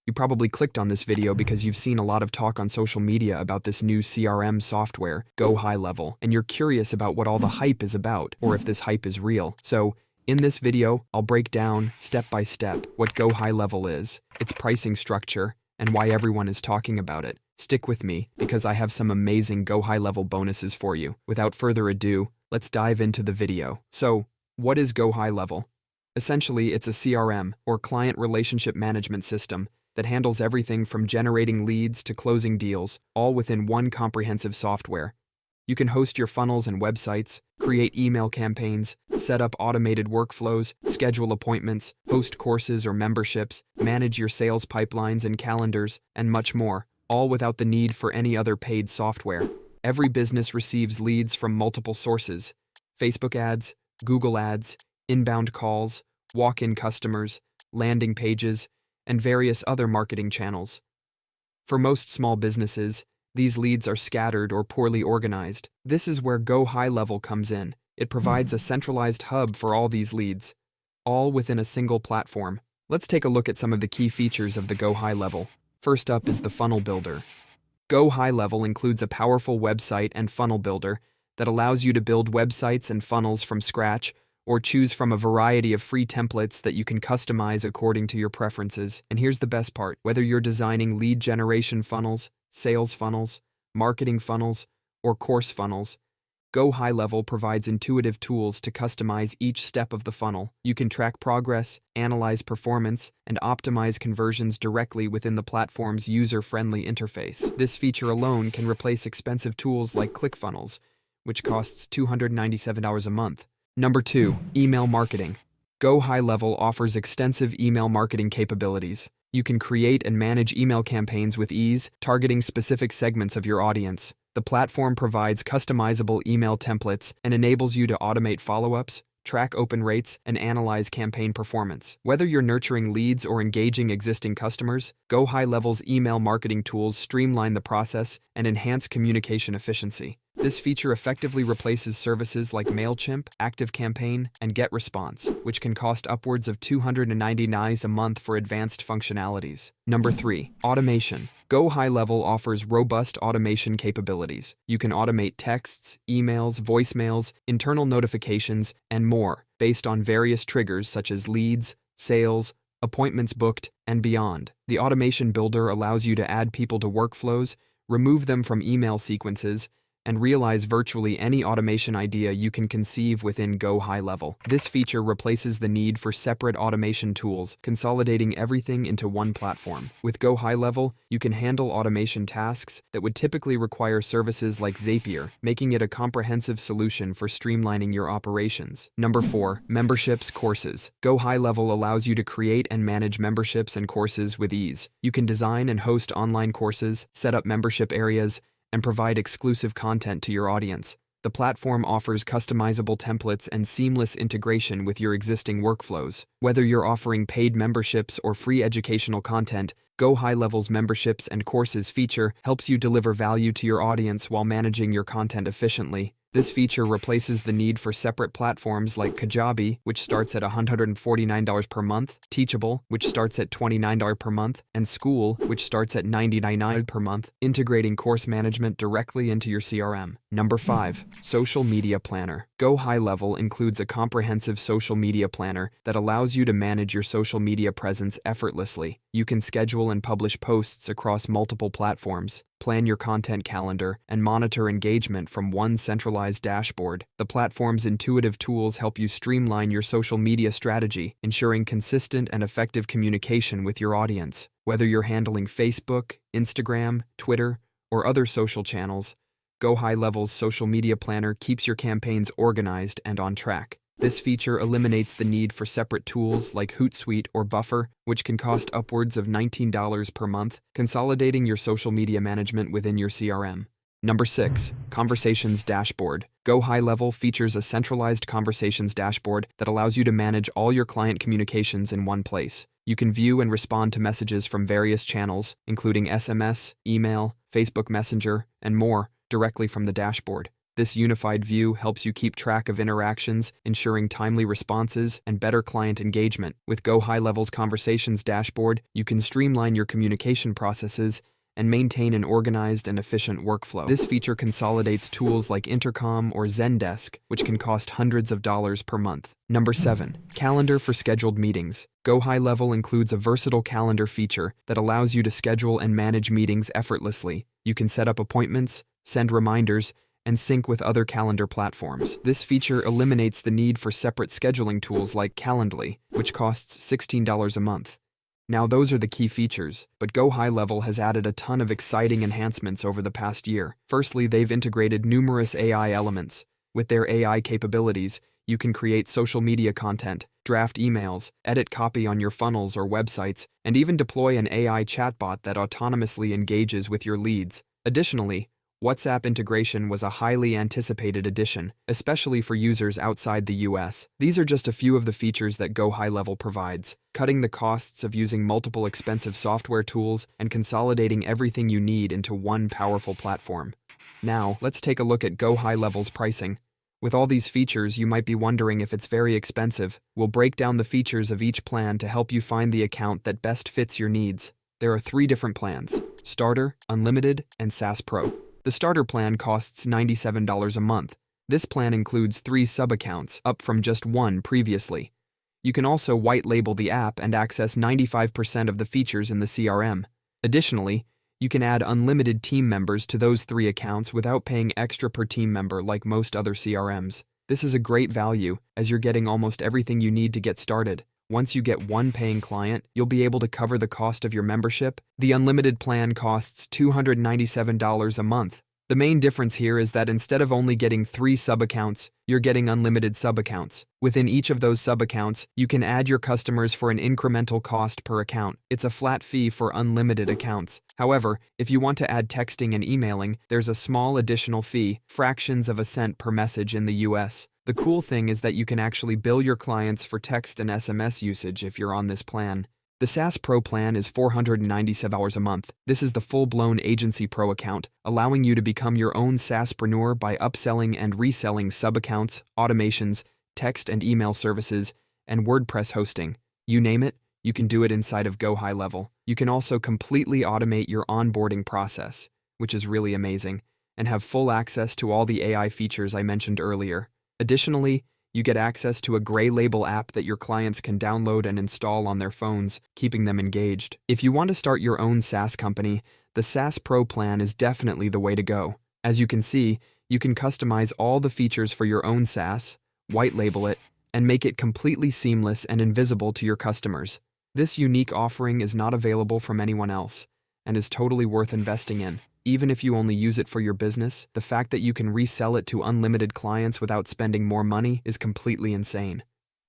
You probably clicked on this video because you've seen a lot of talk on social media about this new CRM software, GoHighLevel, and you're curious about what all the hype is about, or if this hype is real. So, in this video, I'll break down, step by step, what GoHighLevel is, its pricing structure, and why everyone is talking about it. Stick with me, because I have some amazing GoHighLevel bonuses for you. Without further ado, let's dive into the video. So, what is GoHighLevel? Essentially, it's a CRM, or Client Relationship Management System, that handles everything from generating leads to closing deals, all within one comprehensive software. You can host your funnels and websites, create email campaigns, set up automated workflows, schedule appointments, host courses or memberships, manage your sales pipelines and calendars, and much more, all without the need for any other paid software. Every business receives leads from multiple sources: Facebook ads, Google ads, inbound calls, walk-in customers, landing pages, and various other marketing channels. For most small businesses, these leads are scattered or poorly organized. This is where GoHighLevel comes in. It provides a centralized hub for all these leads, all within a single platform. Let's take a look at some of the key features of the GoHighLevel. First up is the funnel builder. GoHighLevel includes a powerful website and funnel builder that allows you to build websites and funnels from scratch, or choose from a variety of free templates that you can customize according to your preferences. And here's the best part: whether you're designing lead generation funnels, sales funnels, marketing funnels, or course funnels, GoHighLevel provides intuitive tools to customize each step of the funnel. You can track progress, analyze performance, and optimize conversions directly within the platform's user-friendly interface. This feature alone can replace expensive tools like ClickFunnels, which costs $297 a month. Number 2, email marketing. GoHighLevel offers extensive email marketing capabilities. You can create and manage email campaigns with ease, targeting specific segments of your audience. The platform provides customizable email templates and enables you to automate follow-ups, track open rates, and analyze campaign performance. Whether you're nurturing leads or engaging existing customers, GoHighLevel's email marketing tools streamline the process and enhance communication efficiency. This feature effectively replaces services like MailChimp, ActiveCampaign, and GetResponse, which can cost upwards of $299 a month for advanced functionalities. Number 3, automation. GoHighLevel offers robust automation capabilities. You can automate texts, emails, voicemails, internal notifications, and more, based on various triggers such as leads, sales, appointments booked, and beyond. The automation builder allows you to add people to workflows, remove them from email sequences, and realize virtually any automation idea you can conceive within GoHighLevel. This feature replaces the need for separate automation tools, consolidating everything into one platform. With GoHighLevel, you can handle automation tasks that would typically require services like Zapier, making it a comprehensive solution for streamlining your operations. Number 4, memberships, courses. GoHighLevel allows you to create and manage memberships and courses with ease. You can design and host online courses, set up membership areas, and provide exclusive content to your audience. The platform offers customizable templates and seamless integration with your existing workflows. Whether you're offering paid memberships or free educational content, GoHighLevel's memberships and courses feature helps you deliver value to your audience while managing your content efficiently. This feature replaces the need for separate platforms like Kajabi, which starts at $149 per month, Teachable, which starts at $29 per month, and School, which starts at $99 per month, integrating course management directly into your CRM. Number 5, social media planner. GoHighLevel includes a comprehensive social media planner that allows you to manage your social media presence effortlessly. You can schedule and publish posts across multiple platforms, plan your content calendar, and monitor engagement from one centralized dashboard. The platform's intuitive tools help you streamline your social media strategy, ensuring consistent and effective communication with your audience. Whether you're handling Facebook, Instagram, Twitter, or other social channels, GoHighLevel's social media planner keeps your campaigns organized and on track. This feature eliminates the need for separate tools like Hootsuite or Buffer, which can cost upwards of $19 per month, consolidating your social media management within your CRM. Number 6, Conversations Dashboard. GoHighLevel features a centralized conversations dashboard that allows you to manage all your client communications in one place. You can view and respond to messages from various channels, including SMS, email, Facebook Messenger, and more, directly from the dashboard. This unified view helps you keep track of interactions, ensuring timely responses and better client engagement. With GoHighLevel's Conversations dashboard, you can streamline your communication processes and maintain an organized and efficient workflow. This feature consolidates tools like Intercom or Zendesk, which can cost hundreds of dollars per month. Number 7. Calendar for scheduled meetings. GoHighLevel includes a versatile calendar feature that allows you to schedule and manage meetings effortlessly. You can set up appointments, send reminders, and sync with other calendar platforms. This feature eliminates the need for separate scheduling tools like Calendly, which costs $16 a month. Now those are the key features, but GoHighLevel has added a ton of exciting enhancements over the past year. Firstly, they've integrated numerous AI elements. With their AI capabilities, you can create social media content, draft emails, edit copy on your funnels or websites, and even deploy an AI chatbot that autonomously engages with your leads. Additionally, WhatsApp integration was a highly anticipated addition, especially for users outside the US. These are just a few of the features that GoHighLevel provides, cutting the costs of using multiple expensive software tools and consolidating everything you need into one powerful platform. Now, let's take a look at GoHighLevel's pricing. With all these features, you might be wondering if it's very expensive. We'll break down the features of each plan to help you find the account that best fits your needs. There are 3 different plans: Starter, Unlimited, and SaaS Pro. The starter plan costs $97 a month. This plan includes 3 sub-accounts, up from just 1 previously. You can also white label the app and access 95% of the features in the CRM. Additionally, you can add unlimited team members to those 3 accounts without paying extra per team member like most other CRMs. This is a great value, as you're getting almost everything you need to get started. Once you get 1 paying client, you'll be able to cover the cost of your membership. The unlimited plan costs $297 a month. The main difference here is that instead of only getting 3 sub-accounts, you're getting unlimited sub-accounts. Within each of those sub-accounts, you can add your customers for an incremental cost per account. It's a flat fee for unlimited accounts. However, if you want to add texting and emailing, there's a small additional fee, fractions of a cent per message in the US. The cool thing is that you can actually bill your clients for text and SMS usage if you're on this plan. The SaaS Pro plan is $497 a month. This is the full-blown Agency Pro account, allowing you to become your own SaaSpreneur by upselling and reselling sub-accounts, automations, text and email services, and WordPress hosting. You name it, you can do it inside of GoHighLevel. You can also completely automate your onboarding process, which is really amazing, and have full access to all the AI features I mentioned earlier. Additionally, you get access to a gray label app that your clients can download and install on their phones, keeping them engaged. If you want to start your own SaaS company, the SaaS Pro plan is definitely the way to go. As you can see, you can customize all the features for your own SaaS, white label it, and make it completely seamless and invisible to your customers. This unique offering is not available from anyone else, and is totally worth investing in. Even if you only use it for your business, the fact that you can resell it to unlimited clients without spending more money is completely insane.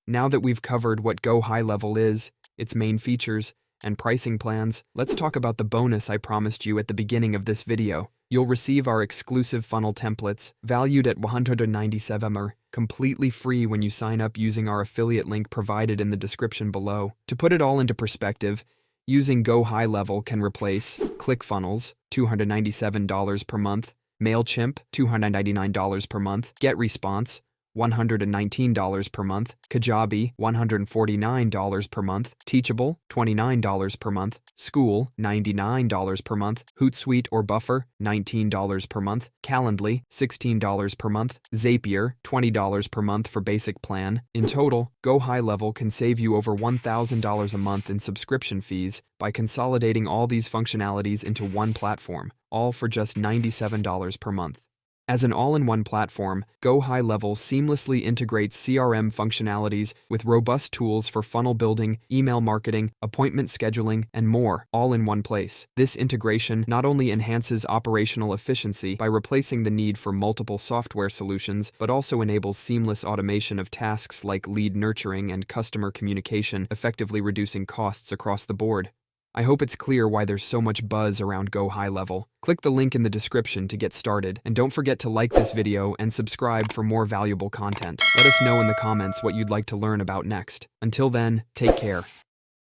Now that we've covered what GoHighLevel is, its main features, and pricing plans, let's talk about the bonus I promised you at the beginning of this video. You'll receive our exclusive funnel templates, valued at $197, completely free when you sign up using our affiliate link provided in the description below. To put it all into perspective, using GoHighLevel can replace ClickFunnels, $297 per month, MailChimp, $299 per month, GetResponse, $119 per month, Kajabi, $149 per month, Teachable, $29 per month, School, $99 per month, Hootsuite or Buffer, $19 per month, Calendly, $16 per month, Zapier, $20 per month for basic plan. In total, GoHighLevel can save you over $1,000 a month in subscription fees by consolidating all these functionalities into one platform, all for just $97 per month. As an all-in-one platform, GoHighLevel seamlessly integrates CRM functionalities with robust tools for funnel building, email marketing, appointment scheduling, and more, all in one place. This integration not only enhances operational efficiency by replacing the need for multiple software solutions, but also enables seamless automation of tasks like lead nurturing and customer communication, effectively reducing costs across the board. I hope it's clear why there's so much buzz around GoHighLevel. Click the link in the description to get started, and don't forget to like this video and subscribe for more valuable content. Let us know in the comments what you'd like to learn about next. Until then, take care.